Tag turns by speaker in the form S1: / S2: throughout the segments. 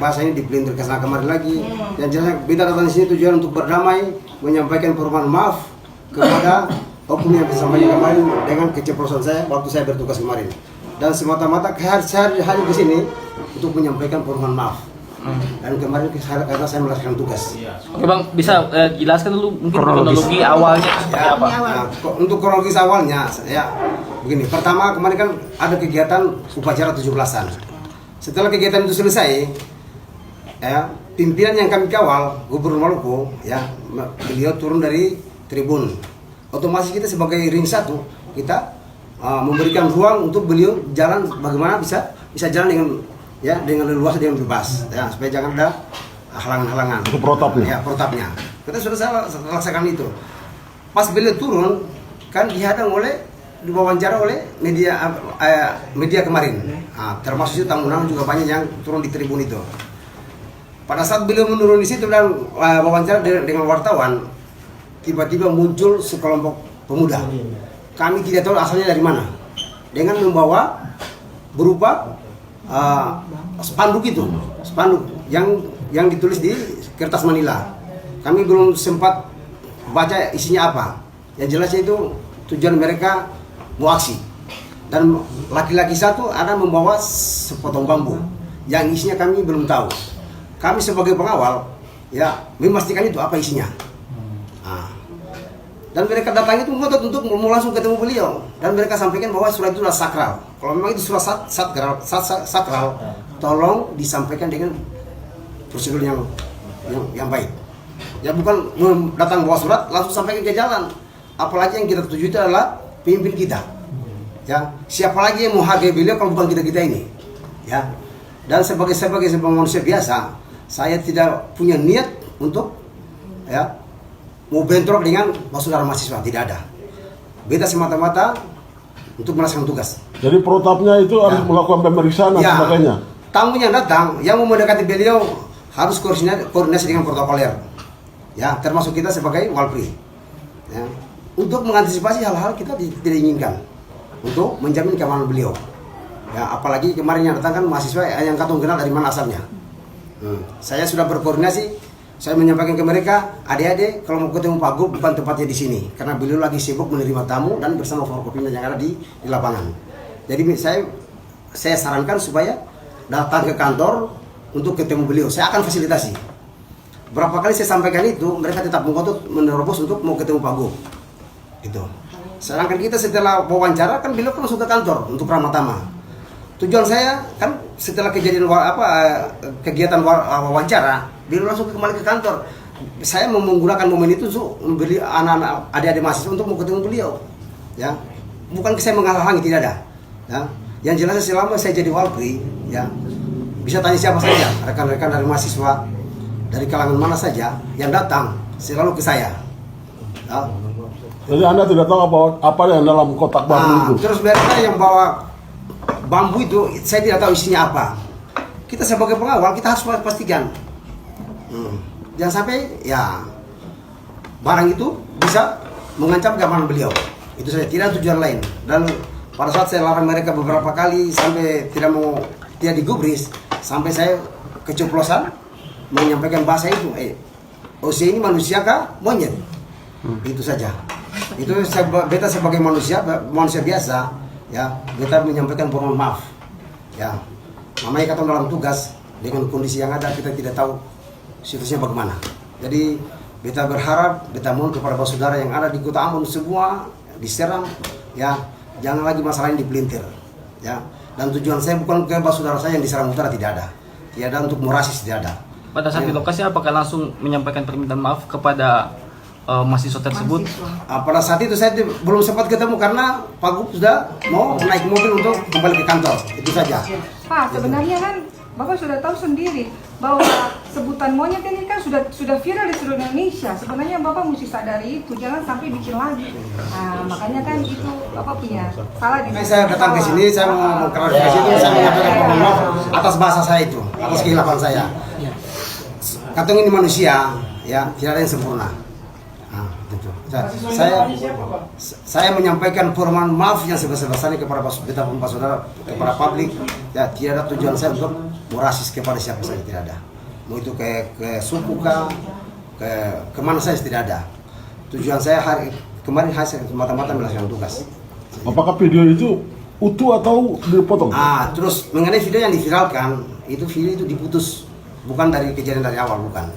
S1: bahasa ini dipelintir ke sana kemari lagi. Yang jelasnya kita datang di sini tujuan untuk berdamai, menyampaikan permohonan maaf kepada oknum yang disampaikan kemarin dengan keceplosan saya waktu saya bertugas kemarin. Dan semata-mata saya hari di sini untuk menyampaikan permohonan maaf. Dan kemarin karena saya melaksanakan tugas.
S2: Oke Bang, bisa jelaskan dulu mungkin kronologi awalnya seperti apa?
S1: Nah, untuk kronologis awalnya, ya begini. Pertama kemarin kan ada kegiatan upacara 17-an. Setelah kegiatan itu selesai, ya pimpinan yang kami kawal, Gubernur Maluku, ya beliau turun dari tribun. Otomatis kita sebagai ring 1 kita memberikan ruang untuk beliau jalan bagaimana bisa jalan dengan leluasa, dengan bebas, ya supaya jangan ada halangan-halangan.
S3: Itu protapnya.
S1: Ya, protapnya. Kita sudah saya laksanakan itu. Pas beliau turun, kan dihadang diwawancara oleh media kemarin. Nah, termasuk itu tamu-tamu juga banyak yang turun di tribun itu. Pada saat beliau menurun di situ dan wawancara dengan wartawan, tiba-tiba muncul sekelompok pemuda. Kami tidak tahu asalnya dari mana. Dengan membawa berupa spanduk yang ditulis di kertas manila. Kami belum sempat baca isinya apa. Yang jelasnya itu tujuan mereka mau aksi. Dan laki-laki satu ada membawa sepotong bambu yang isinya kami belum tahu. Kami sebagai pengawal ya memastikan itu apa isinya. Dan mereka datang itu ngotot untuk mau langsung ketemu beliau, dan mereka sampaikan bahwa surat itu adalah sakral. Kalau memang itu surat sakral, tolong disampaikan dengan prosedur yang baik. Ya bukan datang bawa surat langsung sampaikan ke jalan. Apalagi yang kita tuju itu adalah pemimpin kita. Ya, siapa lagi yang mau hargai beliau kalau bukan kita ini? Ya. Dan sebagai manusia biasa, saya tidak punya niat untuk mau bentrok dengan saudara mahasiswa, tidak ada. Beta semata-mata untuk melaksanakan tugas.
S3: Jadi protapnya itu harus melakukan pemeriksaan dan sebagainya.
S1: Tamu yang datang, yang mau mendekati beliau harus koordinasi dengan protokoler. Ya, termasuk kita sebagai Walpri. Ya, untuk mengantisipasi hal-hal kita tidak inginkan, untuk menjamin keamanan beliau. Ya, apalagi kemarin yang datang kan mahasiswa yang katong kenal dari mana asalnya. Saya sudah berkoordinasi. Saya menyampaikan ke mereka, adik-adik kalau mau ketemu Pak Gub bukan tempatnya di sini, karena beliau lagi sibuk menerima tamu dan bersama forkopimda yang ada di lapangan. Jadi saya sarankan supaya datang ke kantor untuk ketemu beliau. Saya akan fasilitasi. Berapa kali saya sampaikan itu, mereka tetap mengotot menerobos untuk mau ketemu Pak Gub. Gitu. Sedangkan kita setelah wawancara kan beliau kan langsung ke kantor untuk ramah-tamah. Tujuan saya kan setelah kejadian kegiatan wawancara, beliau langsung kembali ke kantor. Saya menggunakan momen itu untuk memberi anak-anak adik-adik mahasiswa untuk mau ketemu beliau. Ya, bukan saya menghalangi, tidak ada. Ya, yang jelas selama saya jadi Walpri, ya bisa tanya siapa saja, rekan-rekan dari mahasiswa, dari kalangan mana saja yang datang selalu ke saya. Ya.
S3: Jadi Anda tidak tahu apa yang dalam kotak bambu itu.
S1: Terus mereka yang bawa bambu itu, saya tidak tahu isinya apa. Kita sebagai pengawal kita harus pastikan. Jangan sampai ya barang itu bisa mengancam keamanan beliau. Itu saja, tidak tujuan lain. Dan pada saat saya larang mereka beberapa kali sampai tidak digubris, sampai saya keceplosan menyampaikan bahasa itu. OC ini manusia kah? Monyet. Itu saja. Itu beta sebagai manusia biasa, ya beta menyampaikan permohonan maaf. Ya, namanya kata dalam tugas dengan kondisi yang ada kita tidak tahu situasinya bagaimana. Jadi beta berharap, beta mohon kepada saudara yang ada di Kota Ambon semua diserang, ya jangan lagi masalah ini dipelintir, ya. Dan tujuan saya bukan ke saudara saya yang diserang utara, tidak ada untuk merasis, tidak ada.
S2: Pada saat di lokasi apakah langsung menyampaikan permintaan maaf kepada mahasiswa tersebut?
S1: Pada saat itu saya belum sempat ketemu karena Pak Gub sudah mau naik mobil untuk kembali ke kantor. Itu saja.
S4: Pak, sebenarnya kan Bapak sudah tahu sendiri bahwa sebutan monyet ini kan sudah viral di seluruh Indonesia. Sebenarnya Bapak mesti sadari itu, jangan sampai bikin lagi. Nah, makanya kan itu Bapak punya salah di.
S1: Saya datang ke sini, saya mau klarifikasi itu, saya menyampaikan maaf atas bahasa saya itu, atas kehilapan saya. Katong ini manusia, ya tidak ada yang sempurna. Saya menyampaikan permohonan maaf yang sebesar-besarnya kepada saudara, kepada publik. Ya, tidak ada tujuan saya untuk mau rasis kepada siapa saja tidak ada. Mau itu ke suku kah, ke mana saja tidak ada. Tujuan saya kemarin hasil semata-mata melaksanakan tugas.
S3: Apakah video itu utuh atau dipotong?
S1: Terus mengenai video yang diviralkan, itu video itu diputus, bukan dari kejadian dari awal, bukan.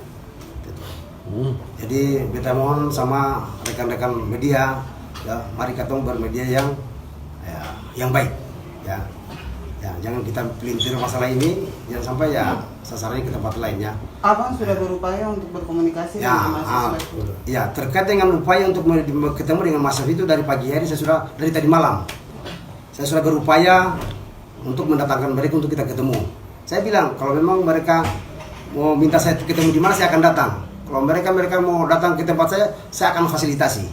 S1: Jadi beta mohon sama rekan-rekan media, ya, mari kita bermedia yang baik, ya. Ya, jangan kita pelintir masalah ini, jangan sampai ya sasarannya ke tempat lainnya.
S5: Abang sudah berupaya untuk berkomunikasi
S1: Ya,
S5: dengan mahasiswa.
S1: ya, terkait dengan upaya untuk ketemu dengan mahasiswa itu dari pagi hari dari tadi malam. Saya sudah berupaya untuk mendatangkan mereka untuk kita ketemu. Saya bilang kalau memang mereka mau minta saya ketemu di mana, saya akan datang. Kalau mereka mau datang ke tempat saya akan fasilitasi.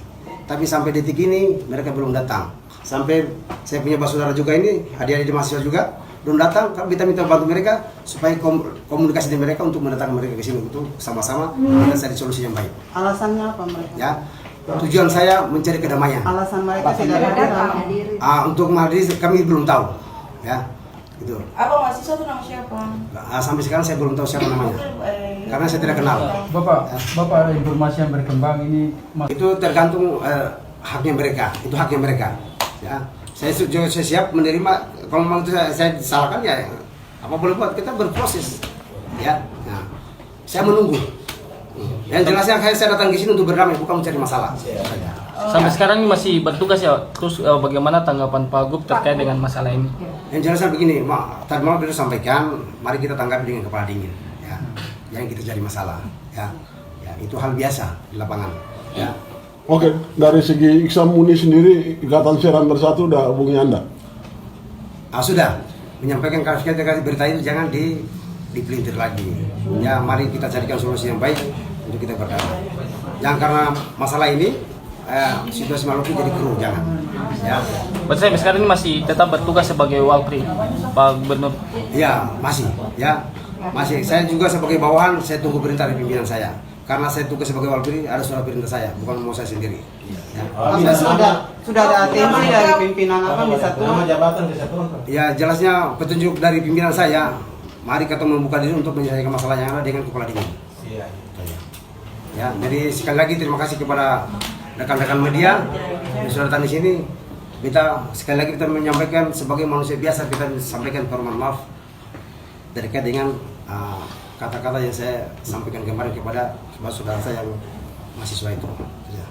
S1: Tapi sampai detik ini mereka belum datang. Sampai saya punya saudara juga ini, adik-adik mahasiswa juga belum datang. Kita minta bantu mereka supaya komunikasi dengan mereka untuk mendatangkan mereka ke sini untuk sama-sama kita cari solusi yang baik.
S5: Alasannya apa mereka?
S1: Ya, tujuan saya mencari kedamaian.
S5: Alasan mereka tidak datang.
S1: Untuk mahasiswa kami belum tahu, ya, gitu.
S6: Abang mahasiswa itu nama siapa?
S1: Sampai sekarang saya belum tahu siapa namanya, karena saya tidak kenal.
S7: Bapak ada informasi yang berkembang ini
S1: Itu tergantung haknya mereka, itu haknya mereka. Ya, saya siap menerima. Kalau memang itu saya disalahkan ya, apa boleh buat, kita berproses. Ya, nah, saya menunggu. Yang jelasnya saya datang ke sini untuk berdamai, bukan mencari masalah.
S2: Sampai sekarang ini masih bertugas ya. Terus bagaimana tanggapan Pak Gub terkait dengan masalah ini?
S1: Yang jelasnya begini, tadi malam sudah sampaikan, mari kita tanggapi dengan kepala dingin. Ya, jangan kita cari masalah. Ya, itu hal biasa di lapangan. Ya.
S3: Oke, dari segi Iksan Muni sendiri, Ikatan Siaran Bersatu udah hubungi Anda?
S1: Sudah menyampaikan klarifikasi berita itu jangan dipelintir lagi. Ya, mari kita carikan solusi yang baik untuk kita berdamai. Jangan karena masalah ini situasi Maluku jadi keruh, jangan. Ya.
S2: Berarti sampai sekarang ini masih tetap bertugas sebagai Walpri, Pak Gubernur.
S1: Ya, masih. Ya, masih. Saya juga sebagai bawahan, saya tunggu perintah dari pimpinan saya. Karena saya tugas sebagai Walpri, ada surat perintah saya, bukan mau saya sendiri. Ya.
S5: Sudah ada atensi dari pimpinan apa bisa turun?
S1: Ya, jelasnya petunjuk dari pimpinan saya. Mari kita membuka diri untuk menyelesaikan masalah yang ada dengan kepala dingin. Ya, jadi sekali lagi terima kasih kepada rekan-rekan media yang sudah datang di sini. Sekali lagi kita menyampaikan sebagai manusia biasa, kita sampaikan permohonan maaf terkait dengan kata-kata yang saya sampaikan kemarin kepada saudara saya yang mahasiswa itu. Ya.